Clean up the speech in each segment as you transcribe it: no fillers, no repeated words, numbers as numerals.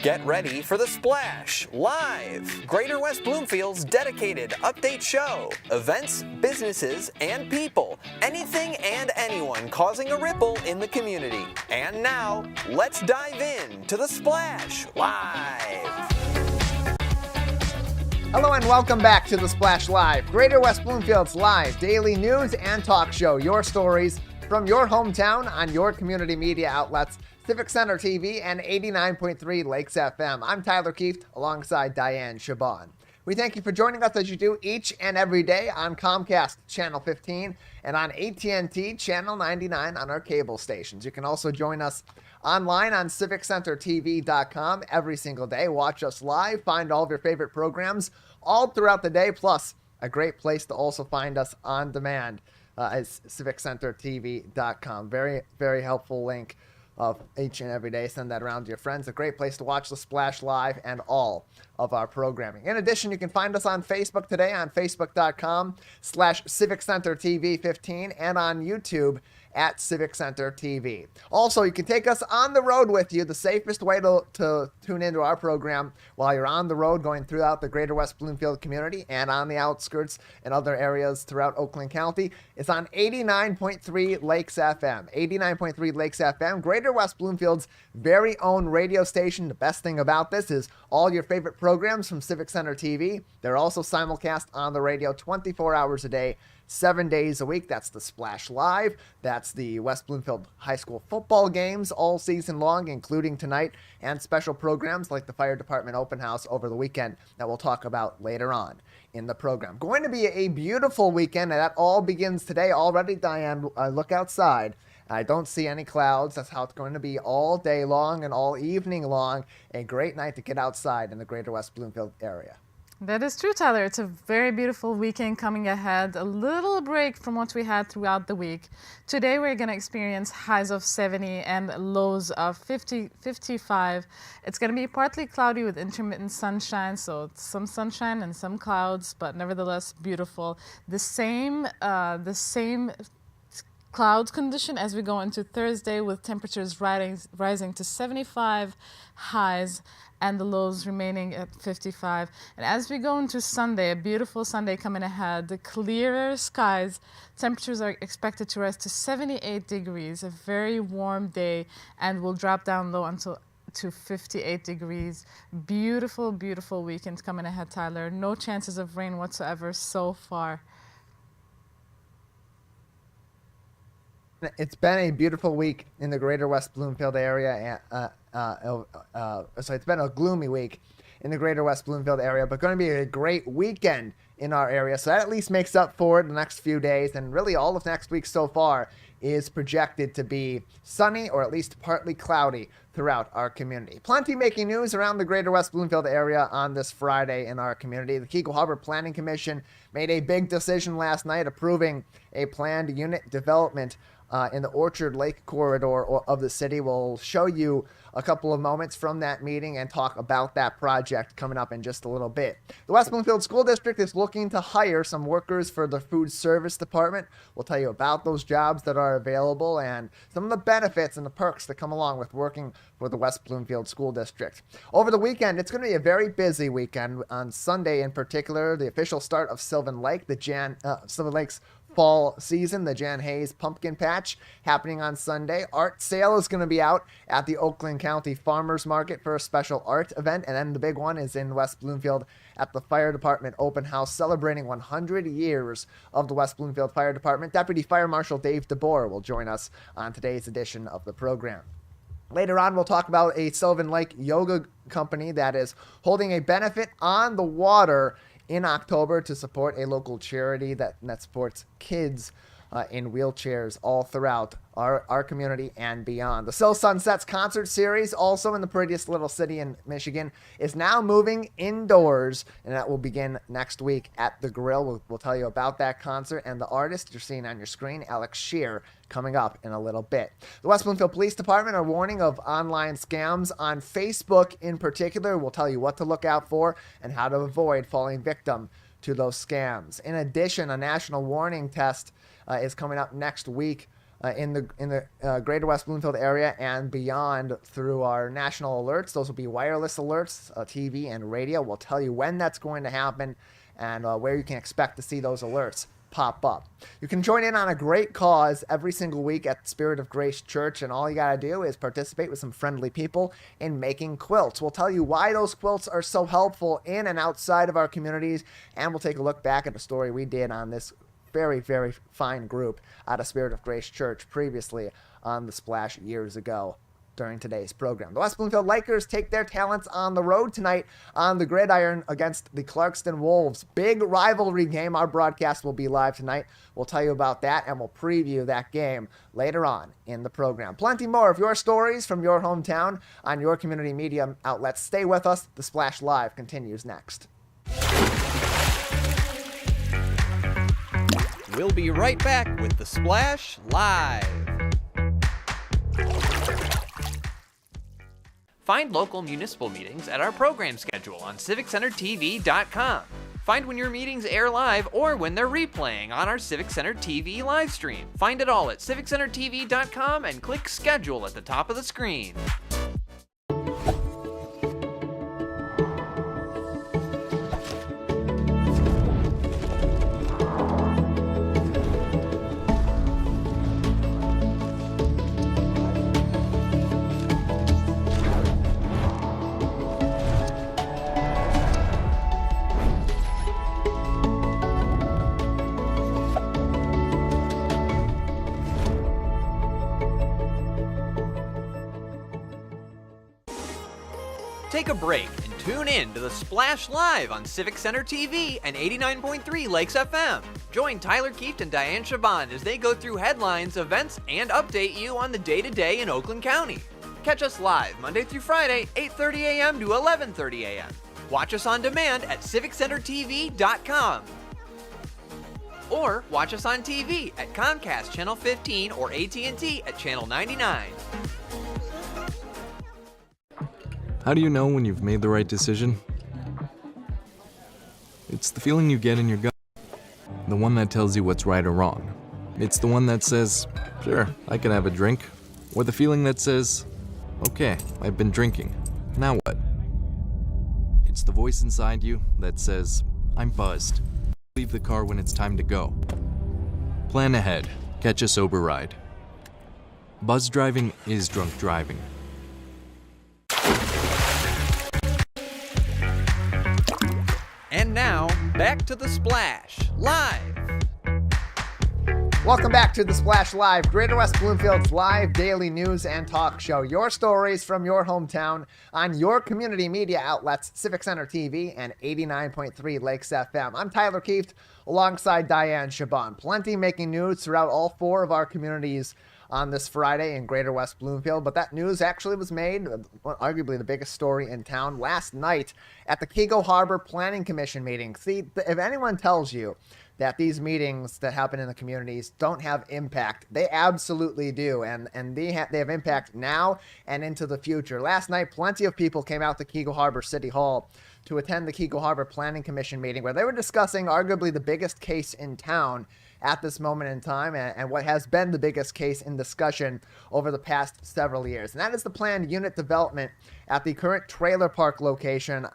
Get ready for The Splash Live, Greater West Bloomfield's dedicated update show. Events, businesses, and people. Anything and anyone causing a ripple in the community. And now, let's dive in to The Splash Live. Hello and welcome back to The Splash Live, Greater West Bloomfield's live daily news and talk show. Your stories from your hometown on your community media outlets, Civic Center TV and 89.3 Lakes FM. I'm Tyler Kieft alongside Dayan Chaaban. We thank you for joining us as you do each and every day on Comcast Channel 15 and on AT&T Channel 99 on our cable stations. You can also join us online on CivicCenterTV.com every single day. Watch us live, find all of your favorite programs all throughout the day, plus a great place to also find us on demand is CivicCenterTV.com. Very, very helpful link of each and every day. Send that around to your friends. A great place to watch The Splash Live and all of our programming. In addition, you can find us on Facebook today on Facebook.com/CivicCenterTV15 and on YouTube at Civic Center TV. Also, you can take us on the road with you. The safest way to tune into our program while you're on the road going throughout the Greater West Bloomfield community and on the outskirts and other areas throughout Oakland County is on 89.3 Lakes FM. 89.3 Lakes FM, Greater West Bloomfield's very own radio station. The best thing about this is all your favorite programs from Civic Center TV. They're also simulcast on the radio 24 hours a day, 7 days a week. That's the Splash Live. That's the West Bloomfield High School football games all season long, including tonight, and special programs like the Fire Department Open House over the weekend that we'll talk about later on in the program. Going to be a beautiful weekend, and that all begins today already, Diane. I look outside. I don't see any clouds. That's how it's going to be all day long and all evening long. A great night to get outside in the Greater West Bloomfield area. That is true, Tyler. It's a very beautiful weekend coming ahead. A little break from what we had throughout the week. Today we're going to experience highs of 70 and lows of 55. It's going to be partly cloudy with intermittent sunshine, so some sunshine and some clouds, but nevertheless beautiful. The same clouds condition as we go into Thursday, with temperatures rising to 75 highs and the lows remaining at 55. And as we go into Sunday, a beautiful Sunday coming ahead, the clearer skies, temperatures are expected to rise to 78 degrees, a very warm day, and will drop down low to 58 degrees. Beautiful, beautiful weekend coming ahead, Tyler. No chances of rain whatsoever so far. It's been a beautiful week in the Greater West Bloomfield area. So it's been a gloomy week in the Greater West Bloomfield area, but going to be a great weekend in our area. So that at least makes up for it the next few days. And really all of next week so far is projected to be sunny or at least partly cloudy throughout our community. Plenty making news around the Greater West Bloomfield area on this Friday in our community. The Keego HArbor Planning Commission made a big decision last night approving a planned unit development in the Orchard Lake corridor of the city. We'll show you a couple of moments from that meeting and talk about that project coming up in just a little bit. The West Bloomfield School District is looking to hire some workers for the food service department. We'll tell you about those jobs that are available and some of the benefits and the perks that come along with working for the West Bloomfield School District. Over the weekend, it's going to be a very busy weekend. On Sunday in particular, the official start of Sylvan Lake, Sylvan Lake's fall season, the Jan Hayes Pumpkin Patch happening on Sunday. Art sale is going to be out at the Oakland County Farmers Market for a special art event. And then the big one is in West Bloomfield at the Fire Department Open House, celebrating 100 years of the West Bloomfield Fire Department. Deputy Fire Marshal Dave DeBoer will join us on today's edition of the program. Later on, we'll talk about a Sylvan Lake yoga company that is holding a benefit on the water in October to support a local charity that supports kids in wheelchairs all throughout our community and beyond. The Still Sunsets concert series, also in the prettiest little city in Michigan, is now moving indoors, and that will begin next week at the Grill. We'll tell you about that concert and the artist you're seeing on your screen, Alex Shear, coming up in a little bit. The West Bloomfield Police Department are warning of online scams on Facebook in particular. We'll tell you what to look out for and how to avoid falling victim to those scams. In addition, a national warning test is coming up next week in the greater West Bloomfield area and beyond through our national alerts. Those will be wireless alerts, TV and radio. We'll tell you when that's going to happen and where you can expect to see those alerts pop up. You can join in on a great cause every single week at Spirit of Grace Church, and all you got to do is participate with some friendly people in making quilts. We'll tell you why those quilts are so helpful in and outside of our communities, and we'll take a look back at a story we did on this very, very fine group out of Spirit of Grace Church previously on The Splash years ago during today's program. The West Bloomfield Lakers take their talents on the road tonight on the gridiron against the Clarkston Wolves. Big rivalry game. Our broadcast will be live tonight. We'll tell you about that, and we'll preview that game later on in the program. Plenty more of your stories from your hometown on your community media outlets. Stay with us. The Splash Live continues next. We'll be right back with The Splash Live. Find local municipal meetings at our program schedule on CivicCenterTV.com. Find when your meetings air live or when they're replaying on our Civic Center TV live stream. Find it all at CivicCenterTV.com and click Schedule at the top of the screen. Take a break and tune in to The Splash Live on Civic Center TV and 89.3 Lakes FM. Join Tyler Kieft and Dayan Chaaban as they go through headlines, events, and update you on the day-to-day in Oakland County. Catch us live Monday through Friday, 8:30 a.m. to 11:30 a.m. Watch us on demand at CivicCenterTV.com. Or watch us on TV at Comcast Channel 15 or AT&T at Channel 99. How do you know when you've made the right decision? It's the feeling you get in your gut. The one that tells you what's right or wrong. It's the one that says, sure, I can have a drink. Or the feeling that says, okay, I've been drinking. Now what? It's the voice inside you that says, I'm buzzed. Leave the car when it's time to go. Plan ahead. Catch a sober ride. Buzz driving is drunk driving. And now, back to The Splash Live. Welcome back to The Splash Live, Greater West Bloomfield's live daily news and talk show. Your stories from your hometown on your community media outlets, Civic Center TV and 89.3 Lakes FM. I'm Tyler Kieft alongside Dayan Chaaban. Plenty making news throughout all four of our communities on this Friday in Greater West Bloomfield, but that news actually was made, arguably the biggest story in town, last night at the Keego HArbor Planning Commission meeting. See, if anyone tells you that these meetings that happen in the communities don't have impact, they absolutely do, and they have impact now and into the future. Last night, plenty of people came out to Keego HArbor City Hall to attend the Keego HArbor Planning Commission meeting, where they were discussing arguably the biggest case in town at this moment in time, and what has been the biggest case in discussion over the past several years. And that is the planned unit development at the current trailer park location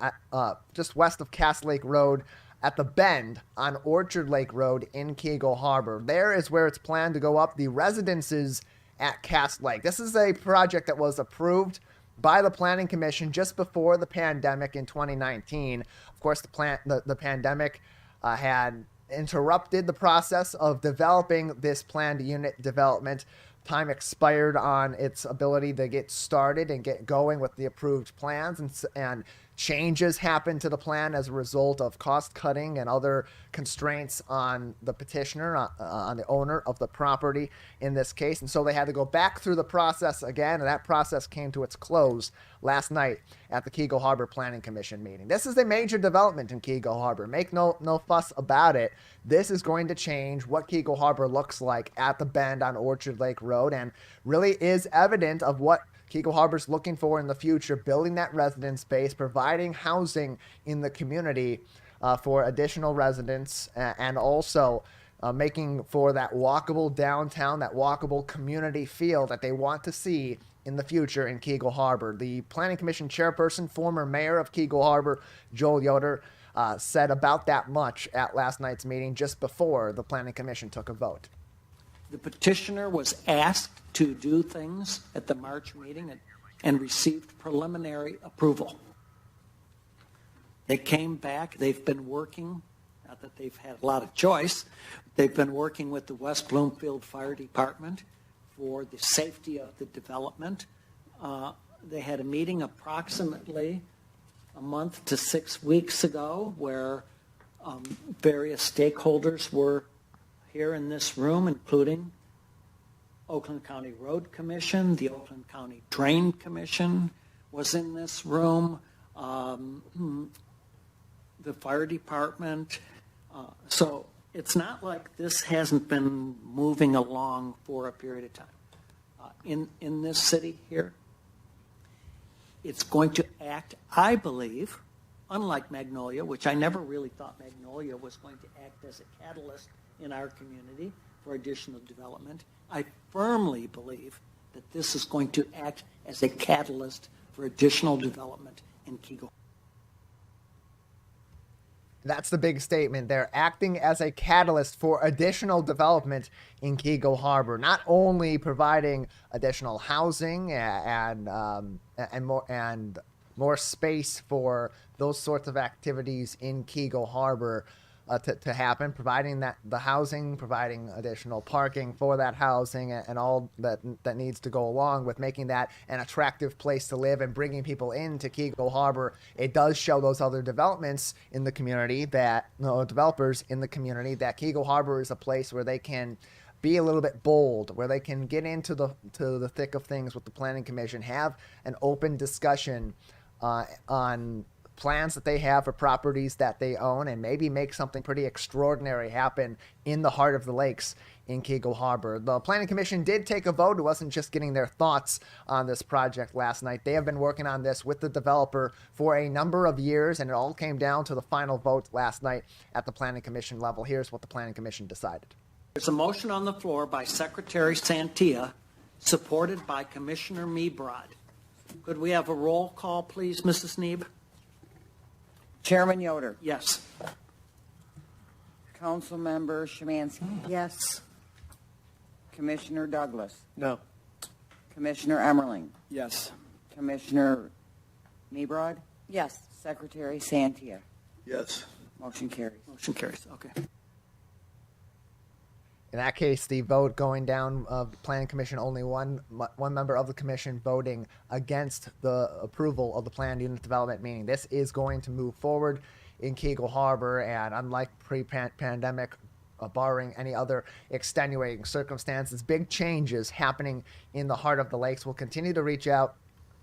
just west of Cass Lake Road at the bend on Orchard Lake Road in Keego HArbor. There is where it's planned to go up, the residences at Cass Lake. This is a project that was approved by the Planning Commission just before the pandemic in 2019. Of course, the pandemic had interrupted the process of developing this planned unit development. Time expired on its ability to get started and get going with the approved plans, and changes happened to the plan as a result of cost cutting and other constraints on the petitioner, on the owner of the property in this case. And so they had to go back through the process again, and that process came to its close last night at the Keego HArbor Planning Commission meeting. This is a major development in Keego HArbor. Make no fuss about it. This is going to change what Keego HArbor looks like at the bend on Orchard Lake Road, and really is evident of what Keego HArbor's looking for in the future, building that residence base, providing housing in the community for additional residents, and also making for that walkable downtown, that walkable community feel that they want to see in the future in Keego Harbor. The Planning Commission chairperson, former mayor of Keego Harbor, Joel Yoder, said about that much at last night's meeting just before the Planning Commission took a vote. The petitioner was asked to do things at the March meeting and received preliminary approval. They came back. They've been working, not that they've had a lot of choice, they've been working with the West Bloomfield Fire Department for the safety of the development. They had a meeting approximately a month to 6 weeks ago where various stakeholders were here in this room, including Oakland County Road Commission, the Oakland County Drain Commission was in this room, the fire department. So it's not like this hasn't been moving along for a period of time. In this city here, it's going to act, I believe, unlike Magnolia, which I never really thought Magnolia was going to act as a catalyst in our community for additional development. I firmly believe that this is going to act as a catalyst for additional development in Keego. That's the big statement. They're acting as a catalyst for additional development in Keego Harbor, not only providing additional housing and more space for those sorts of activities in Keego Harbor to happen, providing the housing, providing additional parking for that housing, and all that needs to go along with making that an attractive place to live and bringing people into Keego Harbor. It does show those other developments in the community developers in the community that Keego Harbor is a place where they can be a little bit bold, where they can get into the thick of things with the Planning Commission, have an open discussion on plans that they have for properties that they own, and maybe make something pretty extraordinary happen in the heart of the lakes in Keego Harbor. The Planning Commission did take a vote. It wasn't just getting their thoughts on this project last night. They have been working on this with the developer for a number of years, and it all came down to the final vote last night at the Planning Commission level. Here's what the Planning Commission decided. There's a motion on the floor by Secretary Santia, supported by Commissioner Meebrod. Could we have a roll call, please, Mrs. Neeb? Chairman Yoder. Yes. Councilmember Szymanski. Yes. Commissioner Douglas. No. Commissioner Emmerling. Yes. Commissioner Meebrod. Yes. Secretary Santia. Yes. Motion carries. Motion carries. Okay. In that case, the vote going down of the Planning Commission, only one member of the commission voting against the approval of the planned unit development, meaning this is going to move forward in Keego Harbor, and unlike pre-pandemic, barring any other extenuating circumstances, big changes happening in the heart of the lakes. We'll continue to reach out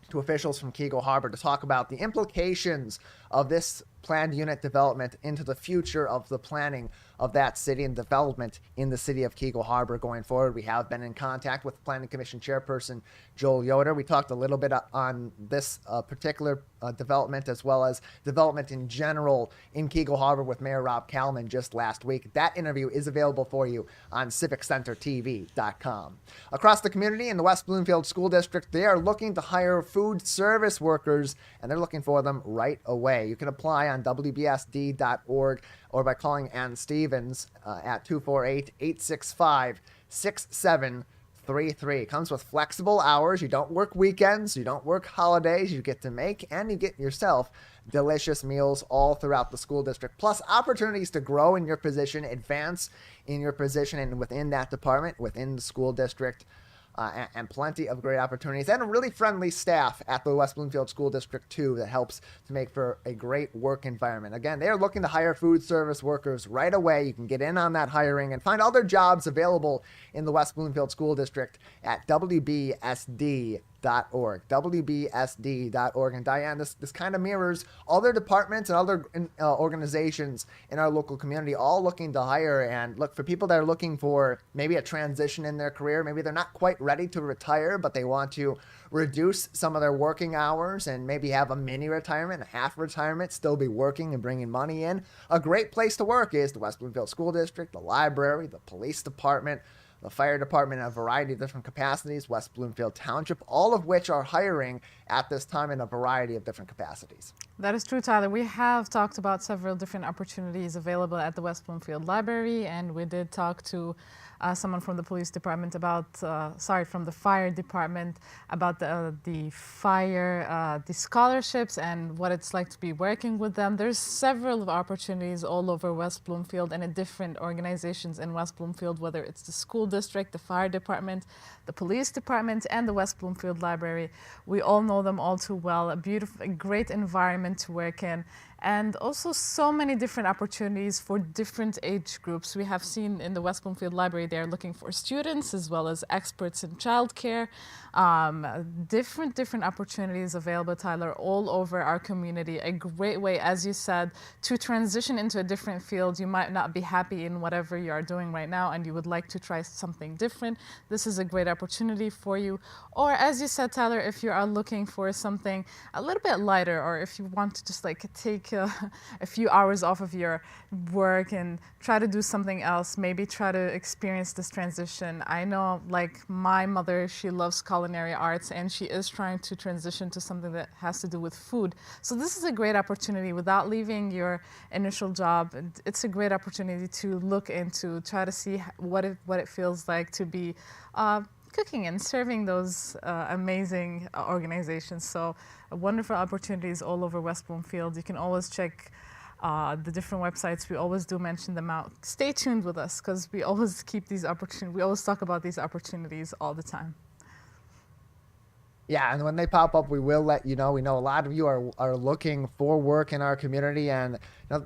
to officials from Keego Harbor to talk about the implications of this planned unit development into the future of the planning of that city and development in the city of Keego Harbor going forward. We have been in contact with Planning Commission Chairperson Joel Yoder. We talked a little bit on this particular development, as well as development in general in Keego Harbor with Mayor Rob Kalman just last week. That interview is available for you on CivicCenterTV.com. Across the community in the West Bloomfield School District, they are looking to hire food service workers, and they're looking for them right away. You can apply on WBSD.org or by calling Ann Stevens at 248-865-6733. Comes with flexible hours. You don't work weekends. You don't work holidays. You get to make and you get yourself delicious meals all throughout the school district, plus opportunities to grow in your position, advance in your position and within that department, within the school district. And plenty of great opportunities, and a really friendly staff at the West Bloomfield School District 2 that helps to make for a great work environment. Again, they are looking to hire food service workers right away. You can get in on that hiring and find other jobs available in the West Bloomfield School District at WBSD.org. WBSD.org. And Diane, this kind of mirrors other departments and other organizations in our local community, all looking to hire and look for people that are looking for maybe a transition in their career. Maybe they're not quite ready to retire, but they want to reduce some of their working hours and maybe have a mini retirement, a half retirement, still be working and bringing money in. A great place to work is the West Bloomfield School District, the library, the police department, the fire department in a variety of different capacities, West Bloomfield Township, all of which are hiring at this time in a variety of different capacities. That is true, Tyler. We have talked about several different opportunities available at the West Bloomfield Library, and we did talk to someone from the police department about, from the fire department about the scholarships and what it's like to be working with them. There's several opportunities all over West Bloomfield and in different organizations in West Bloomfield, whether it's the school district, the fire department, the police department, and the West Bloomfield Library. We all know them all too well. A beautiful, great environment to work in. And also so many different opportunities for different age groups. We have seen in the West Bloomfield Library, they're looking for students as well as experts in childcare. Different opportunities available, Tyler, all over our community. A great way, as you said, to transition into a different field. You might not be happy in whatever you are doing right now and you would like to try something different. This is a great opportunity for you. Or as you said, Tyler, if you are looking for something a little bit lighter, or if you want to just like take a few hours off of your work and try to do something else, maybe try to experience this transition. I know, like, my mother, she loves culinary arts and she is trying to transition to something that has to do with food. So this is a great opportunity without leaving your initial job. It's a great opportunity to look into, try to see what it feels like to be cooking and serving those amazing organizations. So wonderful opportunities all over West Bloomfield. You can always check the different websites. We always do mention them out. Stay tuned with us because we always keep these opportunities. We always talk about these opportunities all the time. Yeah, and when they pop up, we will let you know. We know a lot of you are looking for work in our community, and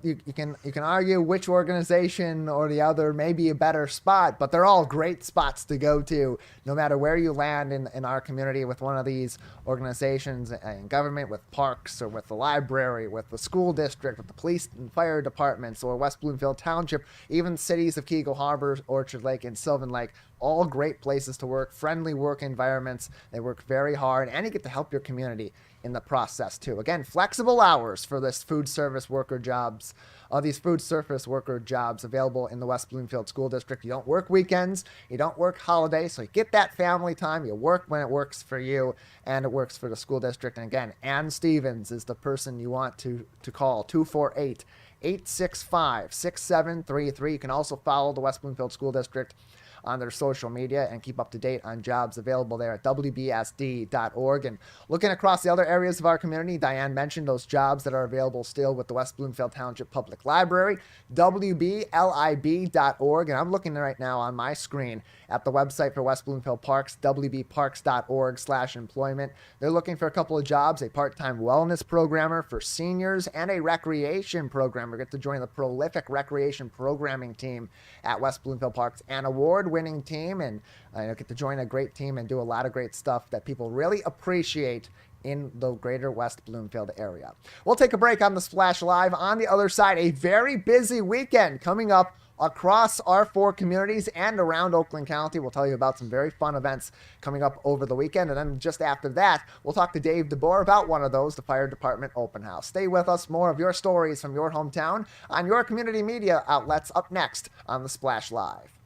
you can argue which organization or the other may be a better spot, but they're all great spots to go to, no matter where you land in our community with one of these organizations in government, with parks or with the library, with the school district, with the police and fire departments, or West Bloomfield Township, even cities of Keego HArbor, Orchard Lake, and Sylvan Lake. All great places to work, friendly work environments. They work very hard, and you get to help your community in the process too. Again, flexible hours for this food service worker jobs. These food service worker jobs available in the West Bloomfield School District. You don't work weekends, you don't work holidays, so you get that family time. You work when it works for you, and it works for the school district. And again, Ann Stevens is the person you want to call, 248-865-6733. You can also follow the West Bloomfield School District on their social media and keep up to date on jobs available there at WBSD.org. And looking across the other areas of our community, Diane mentioned those jobs that are available still with the West Bloomfield Township Public Library, WBLIB.org. And I'm looking right now on my screen at the website for West Bloomfield Parks, WBparks.org/employment. They're looking for a couple of jobs, a part-time wellness programmer for seniors and a recreation programmer. Get to join the prolific recreation programming team at West Bloomfield Parks, an award-winning team, and get to join a great team and do a lot of great stuff that people really appreciate in the greater West Bloomfield area. We'll take a break on the Splash Live. On the other side, a very busy weekend coming up across our 4 communities and around Oakland County. We'll tell you about some very fun events coming up over the weekend. And then just after that, we'll talk to Dave DeBoer about one of those, the Fire Department Open House. Stay with us. More of your stories from your hometown on your community media outlets up next on the Splash Live.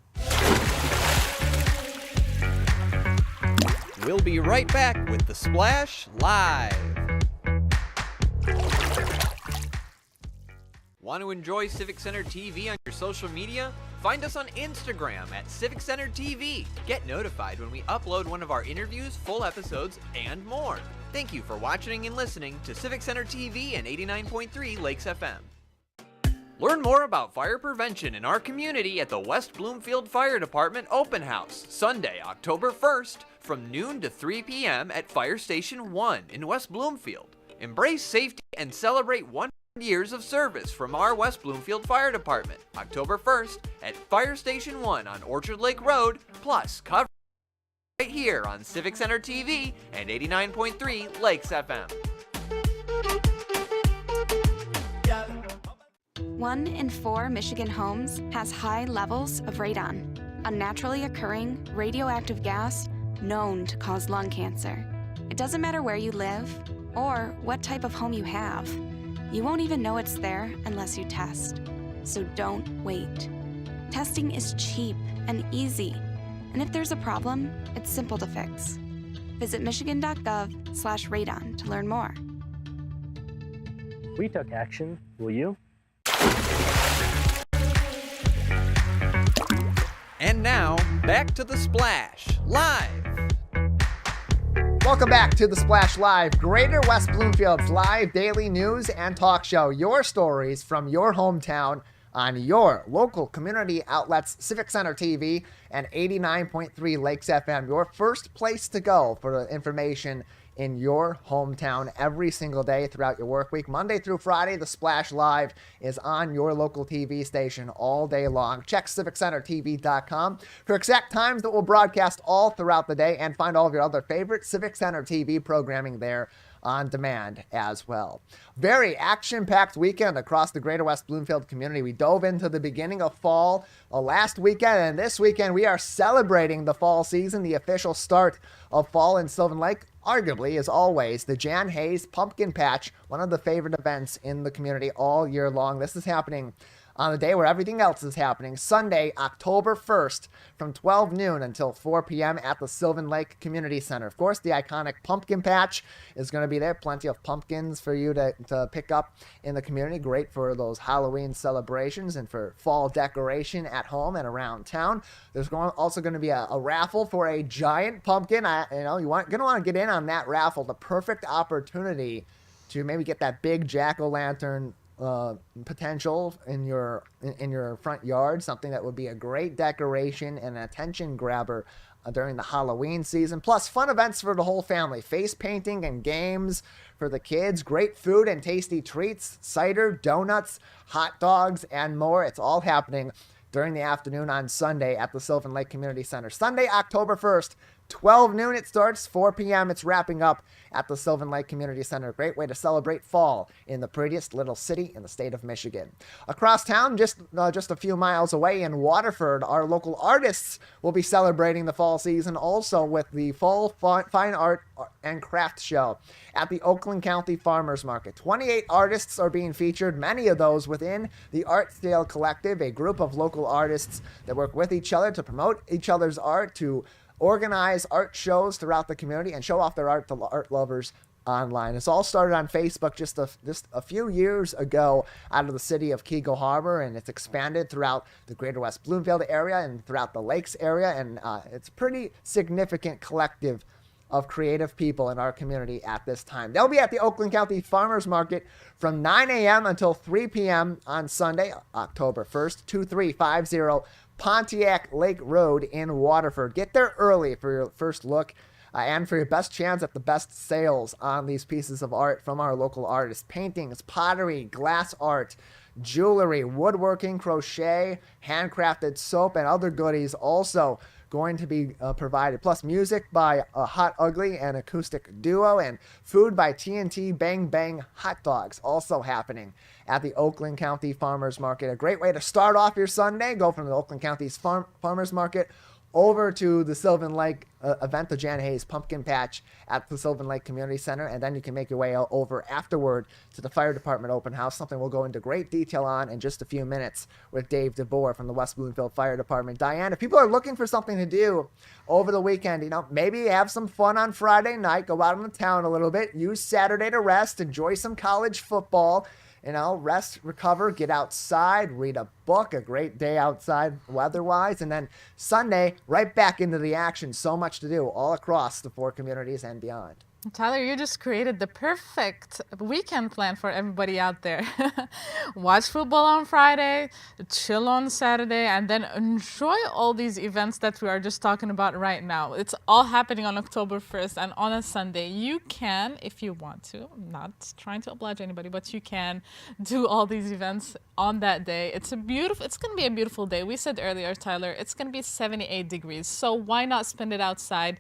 We'll be right back with the Splash Live. Want to enjoy Civic Center TV on your social media? Find us on Instagram at Civic Center TV. Get notified when we upload one of our interviews, full episodes, and more. Thank you for watching and listening to Civic Center TV and 89.3 Lakes FM. Learn more about fire prevention in our community at the West Bloomfield Fire Department Open House, Sunday, October 1st, from noon to 3 p.m. at Fire Station 1 in West Bloomfield. Embrace safety and celebrate 100 years of service from our West Bloomfield Fire Department, October 1st at Fire Station 1 on Orchard Lake Road, plus cover right here on Civic Center TV and 89.3 Lakes FM. 1 in 4 Michigan homes has high levels of radon, a naturally occurring radioactive gas known to cause lung cancer. It doesn't matter where you live or what type of home you have. You won't even know it's there unless you test. So don't wait. Testing is cheap and easy, and if there's a problem, it's simple to fix. Visit michigan.gov/radon to learn more. We took action. Will you? And now, back to The Splash, live. Welcome back to The Splash Live, Greater West Bloomfield's live daily news and talk show. Your stories from your hometown on your local community outlets, Civic Center TV and 89.3 Lakes FM. Your first place to go for the information in your hometown every single day throughout your work week. Monday through Friday, The Splash Live is on your local TV station all day long. Check civiccentertv.com for exact times that will broadcast all throughout the day, and find all of your other favorite Civic Center TV programming there on demand as well. Very action-packed weekend across the Greater West Bloomfield community. We dove into the beginning of fall last weekend, and this weekend we are celebrating the fall season, the official start of fall in Sylvan Lake. Arguably, as always, the Jan Hayes Pumpkin Patch, one of the favorite events in the community all year long. This is happening on the day where everything else is happening, Sunday, October 1st, from 12 noon until 4 p.m. at the Sylvan Lake Community Center. Of course, the iconic pumpkin patch is going to be there. Plenty of pumpkins for you to pick up in the community. Great for those Halloween celebrations and for fall decoration at home and around town. There's also going to be a raffle for a giant pumpkin. You're going to want to get in on that raffle. The perfect opportunity to maybe get that big jack-o'-lantern potential in your front yard, something that would be a great decoration and an attention grabber during the Halloween season. Plus fun events for the whole family, face painting and games for the kids, great food and tasty treats, cider, donuts, hot dogs, and more. It's all happening during the afternoon on Sunday at the Sylvan Lake Community Center. Sunday, October 1st, 12 noon it starts, 4 p.m. it's wrapping up at the Sylvan Lake Community Center. Great way to celebrate fall in the prettiest little city in the state of Michigan. Across town, just a few miles away in Waterford, our local artists will be celebrating the fall season also with the Fall Fine Art and Craft Show at the Oakland County Farmers Market. 28 artists are being featured, many of those within the Art Sale Collective, a group of local artists that work with each other to promote each other's art, to organize art shows throughout the community, and show off their art to art lovers online. It's all started on Facebook just a few years ago out of the city of Keego HArbor, and it's expanded throughout the Greater West Bloomfield area and throughout the Lakes area, and it's a pretty significant collective of creative people in our community at this time. They'll be at the Oakland County Farmers Market from 9 a.m. until 3 p.m. on Sunday, October 1st, 2350 Pontiac Lake Road in Waterford. Get there early for your first look and for your best chance at the best sales on these pieces of art from our local artists. Paintings, pottery, glass art, jewelry, woodworking, crochet, handcrafted soap, and other goodies also going to be provided. Plus music by Hot Ugly, an acoustic duo, and food by TNT Bang Bang Hot Dogs also happening at the Oakland County Farmers Market. A great way to start off your Sunday. Go from the Oakland County's Farmers Market over to the Sylvan Lake event, the Jan Hayes Pumpkin Patch at the Sylvan Lake Community Center, and then you can make your way over afterward to the Fire Department Open House, something we'll go into great detail on in just a few minutes with Dave DeBoer from the West Bloomfield Fire Department. Diane, if people are looking for something to do over the weekend, maybe have some fun on Friday night, go out in the town a little bit, use Saturday to rest, enjoy some college football, rest, recover, get outside, read a book, a great day outside weather-wise, and then Sunday, right back into the action. So much to do all across the four communities and beyond. Tyler, you just created the perfect weekend plan for everybody out there. Watch football on Friday, chill on Saturday, and then enjoy all these events that we are just talking about right now. It's all happening on October 1st and on a Sunday. You can, if you want to, I'm not trying to oblige anybody, but you can do all these events on that day. It's going to be a beautiful day. We said earlier, Tyler, it's going to be 78 degrees. So why not spend it outside,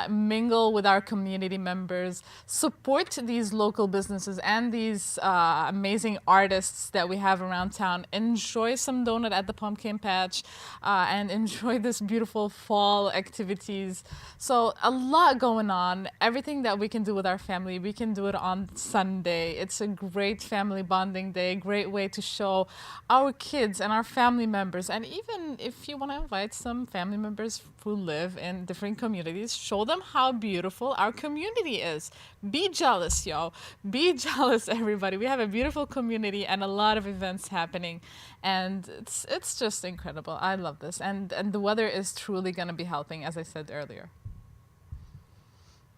mingle with our community members, support these local businesses and these amazing artists that we have around town, enjoy some donut at the pumpkin patch, and enjoy this beautiful fall activities. So a lot going on. Everything that we can do with our family, we can do it on Sunday. It's a great family bonding day, great way to show our kids and our family members, and even if you want to invite some family members who live in different communities, show them how beautiful our community is. Be jealous, yo. Be jealous, everybody. We have a beautiful community and a lot of events happening, and it's just incredible. I love this, and the weather is truly going to be helping, as I said earlier.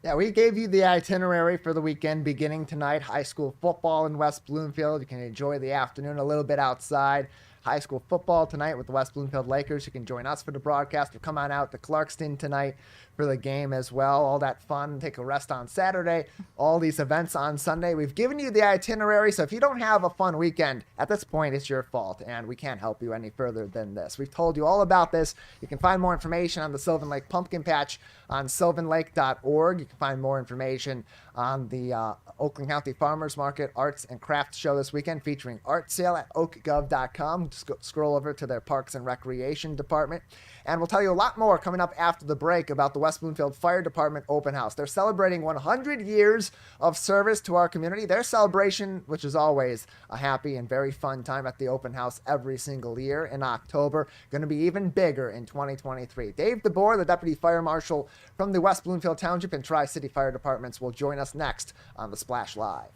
Yeah, we gave you the itinerary for the weekend beginning tonight. High school football in West Bloomfield. You can enjoy the afternoon a little bit outside. High school football tonight with the West Bloomfield Lakers. You can join us for the broadcast or come on out to Clarkston tonight for the game as well. All that fun. Take a rest on Saturday. All these events on Sunday. We've given you the itinerary, so if you don't have a fun weekend, at this point, it's your fault, and we can't help you any further than this. We've told you all about this. You can find more information on the Sylvan Lake Pumpkin Patch on sylvanlake.org. You can find more information on the Oakland County Farmers Market Arts and Crafts Show this weekend featuring art sale at oakgov.com. Just scroll over to their Parks and Recreation Department. And we'll tell you a lot more coming up after the break about the West Bloomfield Fire Department Open House. They're celebrating 100 years of service to our community. Their celebration, which is always a happy and very fun time at the open house every single year in October, going to be even bigger in 2023. Dave DeBoer, the Deputy Fire Marshal from the West Bloomfield Township and Tri-City Fire Departments, will join us next on The Splash Live.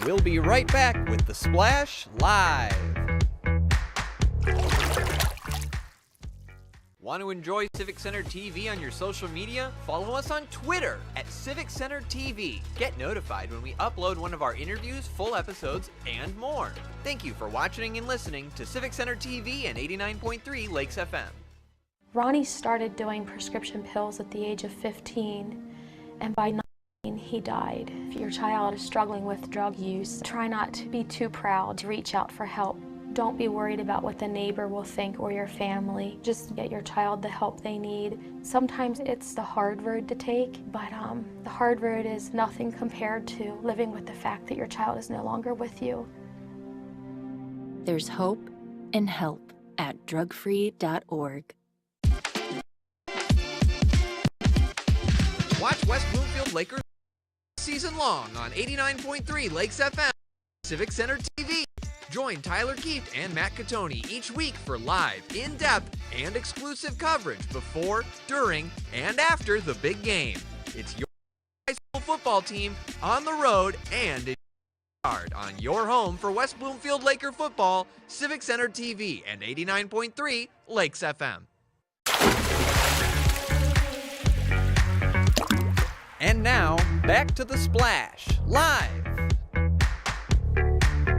We'll be right back with The Splash Live. Want to enjoy Civic Center TV on your social media? Follow us on Twitter at Civic Center TV. Get notified when we upload one of our interviews, full episodes, and more. Thank you for watching and listening to Civic Center TV and 89.3 Lakes FM. Ronnie started doing prescription pills at the age of 15, and by 19 he died. If your child is struggling with drug use, try not to be too proud to reach out for help. Don't be worried about what the neighbor will think or your family. Just get your child the help they need. Sometimes it's the hard road to take, but the hard road is nothing compared to living with the fact that your child is no longer with you. There's hope and help at drugfree.org. Watch West Bloomfield Lakers season long on 89.3 Lakes FM, Civic Center TV. Join Tyler Kieft and Matt Catoni each week for live, in-depth, and exclusive coverage before, during, and after the big game. It's your high school football team on the road and in your yard on your home for West Bloomfield Laker football, Civic Center TV, and 89.3 Lakes FM. And now, back to The Splash Live.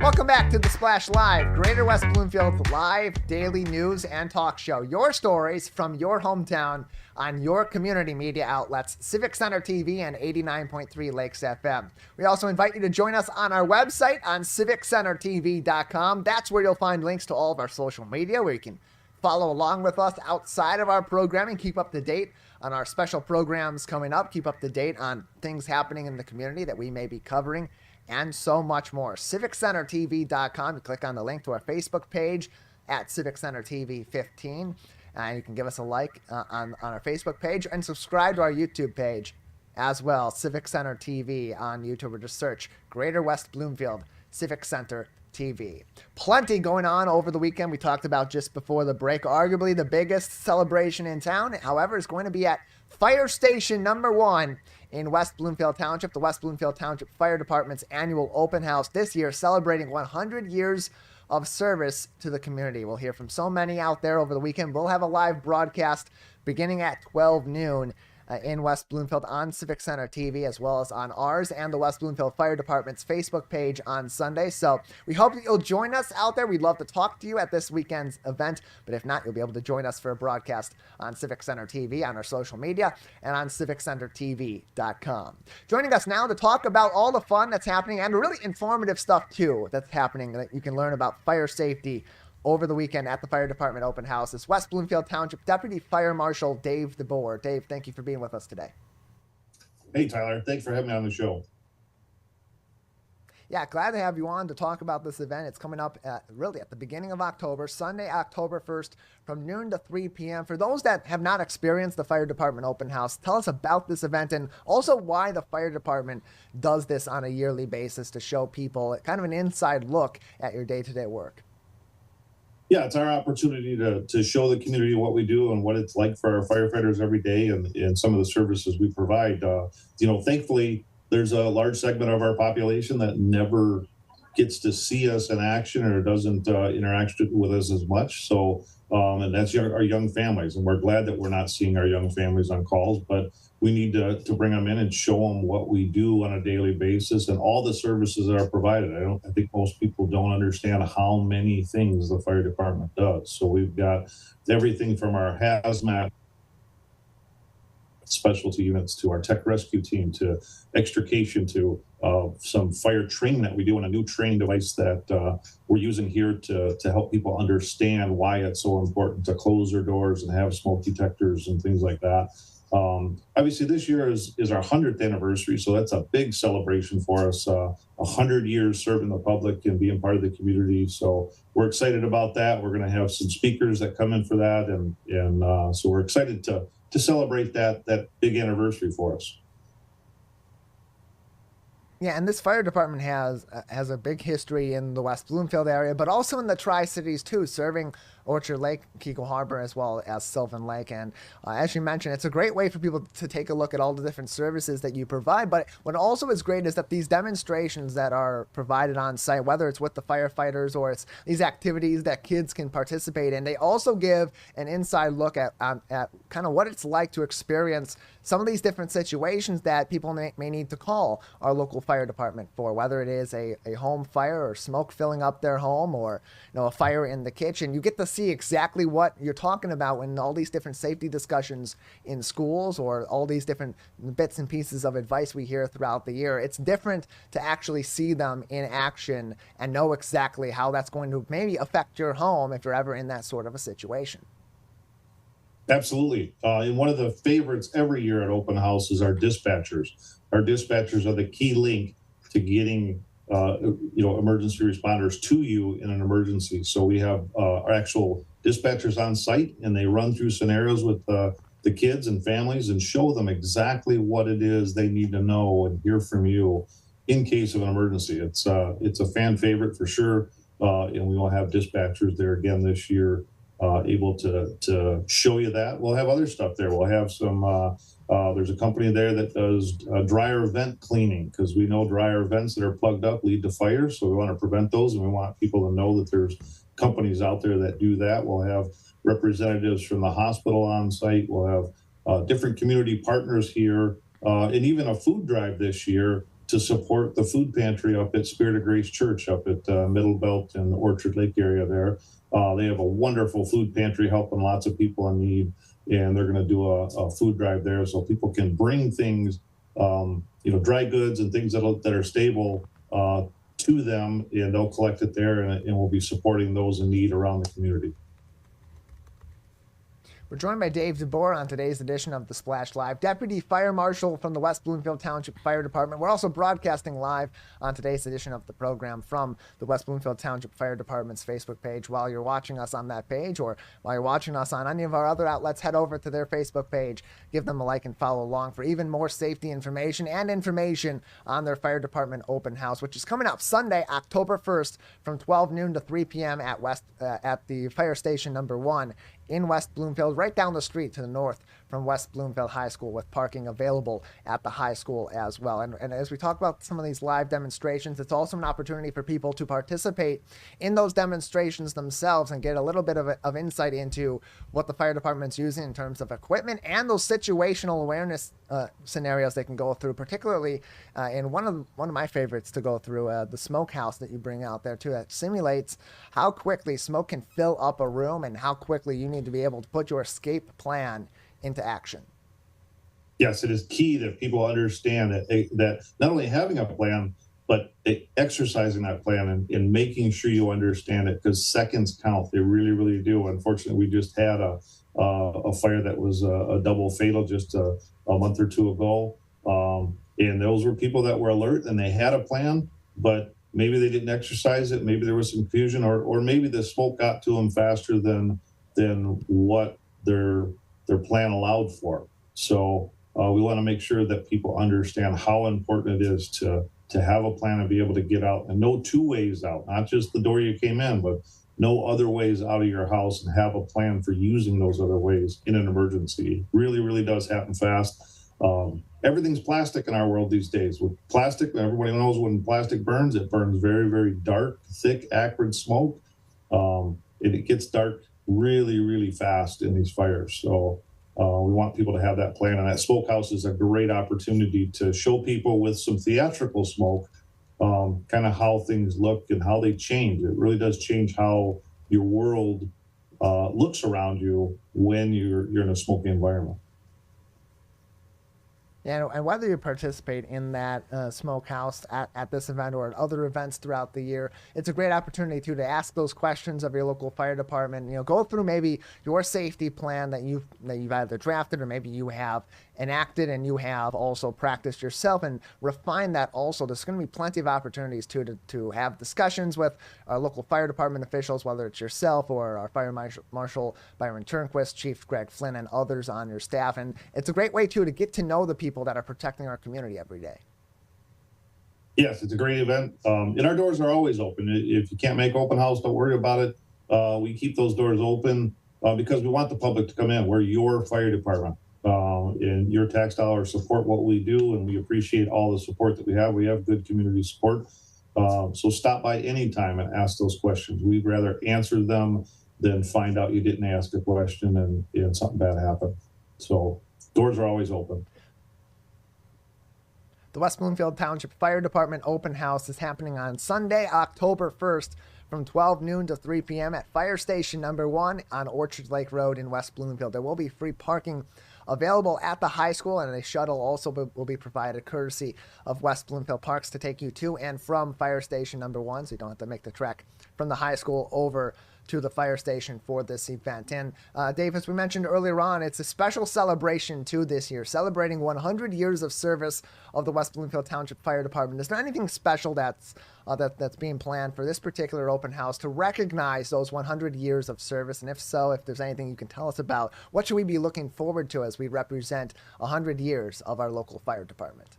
Welcome back to The Splash Live, Greater West Bloomfield live daily news and talk show. Your stories from your hometown on your community media outlets, Civic Center TV and 89.3 Lakes FM. We also invite you to join us on our website on civiccentertv.com. That's where you'll find links to all of our social media where you can follow along with us outside of our programming, keep up to date on our special programs coming up, keep up to date on things happening in the community that we may be covering, and so much more. CivicCenterTV.com. You click on the link to our Facebook page at Civic Center TV 15, and you can give us a like on our Facebook page and subscribe to our YouTube page as well, Civic Center TV on YouTube, or just search Greater West Bloomfield Civic Center TV. Plenty going on over the weekend. We talked about just before the break. Arguably the biggest celebration in town, however, is going to be at Fire Station number 1 in West Bloomfield Township, the West Bloomfield Township Fire Department's annual open house this year, celebrating 100 years of service to the community. We'll hear from so many out there over the weekend. We'll have a live broadcast beginning at 12 noon. In West Bloomfield on Civic Center TV, as well as on ours and the West Bloomfield Fire Department's Facebook page on Sunday. So we hope that you'll join us out there. We'd love to talk to you at this weekend's event, but if not, you'll be able to join us for a broadcast on Civic Center TV, on our social media, and on civiccentertv.com. Joining us now to talk about all the fun that's happening and really informative stuff, too, that's happening that you can learn about fire safety over the weekend at the Fire Department Open House is West Bloomfield Township Deputy Fire Marshal Dave DeBoer. Dave, thank you for being with us today. Hey, Tyler. Thanks for having me on the show. Yeah, glad to have you on to talk about this event. It's coming up really at the beginning of October, Sunday, October 1st, from noon to 3 p.m. For those that have not experienced the Fire Department Open House, tell us about this event and also why the Fire Department does this on a yearly basis to show people kind of an inside look at your day-to-day work. Yeah, it's our opportunity to show the community what we do and what it's like for our firefighters every day and some of the services we provide. Thankfully, there's a large segment of our population that never gets to see us in action or doesn't interact with us as much. So, and that's our young families. And we're glad that we're not seeing our young families on calls, but we need to bring them in and show them what we do on a daily basis and all the services that are provided. I think most people don't understand how many things the fire department does. So we've got everything from our hazmat specialty units to our tech rescue team to extrication to some fire training that we do on a new training device that we're using here to help people understand why it's so important to close their doors and have smoke detectors and things like that. Obviously, this year is our 100th anniversary, so that's a big celebration for us. 100 years serving the public and being part of the community. So we're excited about that. We're going to have some speakers that come in for that, and so we're excited to celebrate that big anniversary for us. Yeah, and this fire department has a big history in the West Bloomfield area, but also in the Tri-Cities too, serving Orchard Lake, Keego HArbor, as well as Sylvan Lake. And as you mentioned, it's a great way for people to take a look at all the different services that you provide. But what also is great is that these demonstrations that are provided on site, whether it's with the firefighters or it's these activities that kids can participate in, they also give an inside look at kind of what it's like to experience some of these different situations that people may need to call our local fire department for, whether it is a home fire or smoke filling up their home or a fire in the kitchen. You get to see exactly what you're talking about in all these different safety discussions in schools or all these different bits and pieces of advice we hear throughout the year. It's different to actually see them in action and know exactly how that's going to maybe affect your home if you're ever in that sort of a situation. Absolutely. And one of the favorites every year at Open House is our dispatchers. Our dispatchers are the key link to getting emergency responders to you in an emergency. So we have our actual dispatchers on site, and they run through scenarios with the kids and families and show them exactly what it is they need to know and hear from you in case of an emergency. It's a fan favorite for sure, and we will have dispatchers there again this year, able to show you that. We'll have other stuff there. We'll have some. There's a company there that does dryer vent cleaning, because we know dryer vents that are plugged up lead to fires. So we want to prevent those, and we want people to know that there's companies out there that do that. We'll have representatives from the hospital on site. We'll have different community partners here, and even a food drive this year to support the food pantry up at Spirit of Grace Church up at Middle Belt and the Orchard Lake area there. They have a wonderful food pantry helping lots of people in need, and they're going to do a food drive there so people can bring things, dry goods and things that are stable to them, and they'll collect it there, and we'll be supporting those in need around the community. We're joined by Dave DeBoer on today's edition of The Splash Live, Deputy Fire Marshal from the West Bloomfield Township Fire Department. We're also broadcasting live on today's edition of the program from the West Bloomfield Township Fire Department's Facebook page. While you're watching us on that page, or while you're watching us on any of our other outlets, head over to their Facebook page, give them a like and follow along for even more safety information and information on their Fire Department Open House, which is coming up Sunday, October 1st from 12 noon to 3 p.m. at the Fire Station number 1 in West Bloomfield, right down the street to the north from West Bloomfield High School, with parking available at the high school as well. And as we talk about some of these live demonstrations, it's also an opportunity for people to participate in those demonstrations themselves and get a little bit of insight into what the fire department's using in terms of equipment and those situational awareness scenarios they can go through, particularly in one of my favorites to go through, the smokehouse that you bring out there too. That simulates how quickly smoke can fill up a room and how quickly you need to be able to put your escape plan into action. Yes, it is key that people understand that not only having a plan, but exercising that plan and making sure you understand it, because seconds count. They really, really do. Unfortunately, we just had a fire that was a double fatal just a month or two ago. And those were people that were alert and they had a plan, but maybe they didn't exercise it. Maybe there was some confusion, or maybe the smoke got to them faster than what their plan allowed for. So we want to make sure that people understand how important it is to have a plan and be able to get out and know two ways out, not just the door you came in, but know other ways out of your house and have a plan for using those other ways in an emergency. Really, really does happen fast. Everything's plastic in our world these days. With plastic, everybody knows when plastic burns, it burns very, very dark, thick, acrid smoke. And it gets dark really, really fast in these fires. So we want people to have that plan. And that smokehouse is a great opportunity to show people with some theatrical smoke kind of how things look and how they change. It really does change how your world looks around you when you're in a smoky environment. Yeah, and whether you participate in that smokehouse at this event or at other events throughout the year, it's a great opportunity to ask those questions of your local fire department. You know, go through maybe your safety plan that you've either drafted or maybe you have enacted and you have also practiced yourself, and refine that also. There's going to be plenty of opportunities to have discussions with our local fire department officials, whether it's yourself or our fire marshal Byron Turnquist, Chief Greg Flynn, and others on your staff. And it's a great way too to get to know the people that are protecting our community every day. Yes, it's a great event. And our doors are always open. If you can't make open house, don't worry about it. We keep those doors open because we want the public to come in. We're your fire department. And your tax dollars support what we do, and we appreciate all the support that we have. We have good community support. So stop by anytime and ask those questions. We'd rather answer them than find out you didn't ask a question and something bad happened. So doors are always open. The West Bloomfield Township Fire Department Open House is happening on Sunday, October 1st from 12 noon to 3 p.m. at Fire Station Number 1 on Orchard Lake Road in West Bloomfield. There will be free parking available at the high school, and a shuttle also will be provided courtesy of West Bloomfield Parks to take you to and from Fire Station Number 1, so you don't have to make the trek from the high school over to the fire station for this event. And Dave, as we mentioned earlier on, it's a special celebration too this year, celebrating 100 years of service of the West Bloomfield Township Fire Department. Is there anything special that's being planned for this particular open house to recognize those 100 years of service? And if so, if there's anything you can tell us about, what should we be looking forward to as we represent 100 years of our local fire department?